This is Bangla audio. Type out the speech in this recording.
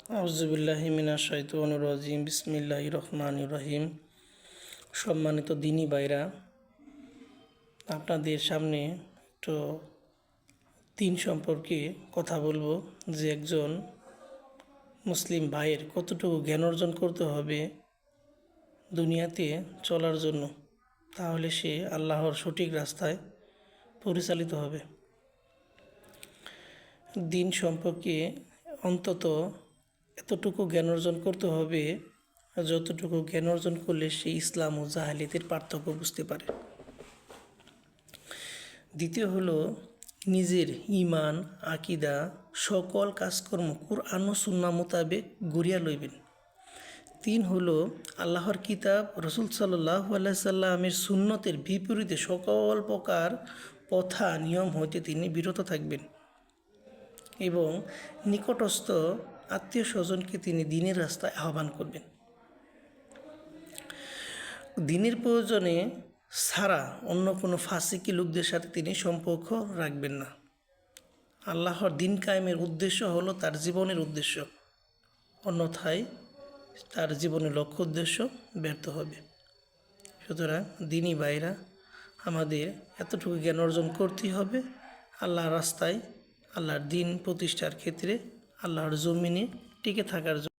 আউযুবিল্লাহি মিনাশ শাইতানির রাজিম বিসমিল্লাহির রহমানির রহিম। সম্মানিত দিনী ভাইরা, আপনাদের সামনে একটু দিন সম্পর্কে কথা বলবো যে একজন মুসলিম ভাইয়ের কতটুকু জ্ঞান অর্জন করতে হবে দুনিয়াতে চলার জন্য, তাহলে সে আল্লাহর সঠিক রাস্তায় পরিচালিত হবে। দিন সম্পর্কে অন্তত এতটুকু জ্ঞান অর্জন করতে হবে যতটুকু জ্ঞান অর্জন করলে সে ইসলাম ও জাহেলিয়াতের পার্থক্য বুঝতে পারে। দ্বিতীয় হলো নিজের ঈমান, আকিদা, সকল কাজকর্ম কুরআন ও সুন্নাহ মোতাবেক গড়িয়া লইবেন। 3 হলো আল্লাহর কিতাব রাসূল সাল্লাল্লাহু আলাইহি সাল্লামের সুন্নতের বিপরীতে সকল প্রকার প্রথা নিয়ম হইতে তিনি বিরত থাকবেন এবং নিকটস্থ আত্মীয় স্বজনকে তিনি দ্বীনের রাস্তায় আহ্বান করবেন। দ্বীনের প্রয়োজনে ছাড়া অন্য কোনো ফাসিকি লোকদের সাথে তিনি সম্পর্ক রাখবেন না। আল্লাহর দ্বীন কায়েমের উদ্দেশ্য হলো তার জীবনের উদ্দেশ্য, অন্যথায় তার জীবনের লক্ষ্য উদ্দেশ্য ব্যর্থ হবে। সুতরাং দ্বীনী ভাইরা, আমাদের এতটুকু জ্ঞান অর্জন করতেই হবে আল্লাহর রাস্তায়, আল্লাহর দ্বীন প্রতিষ্ঠার ক্ষেত্রে, আল্লাহর জমিনে টিকে থাকার জন্য।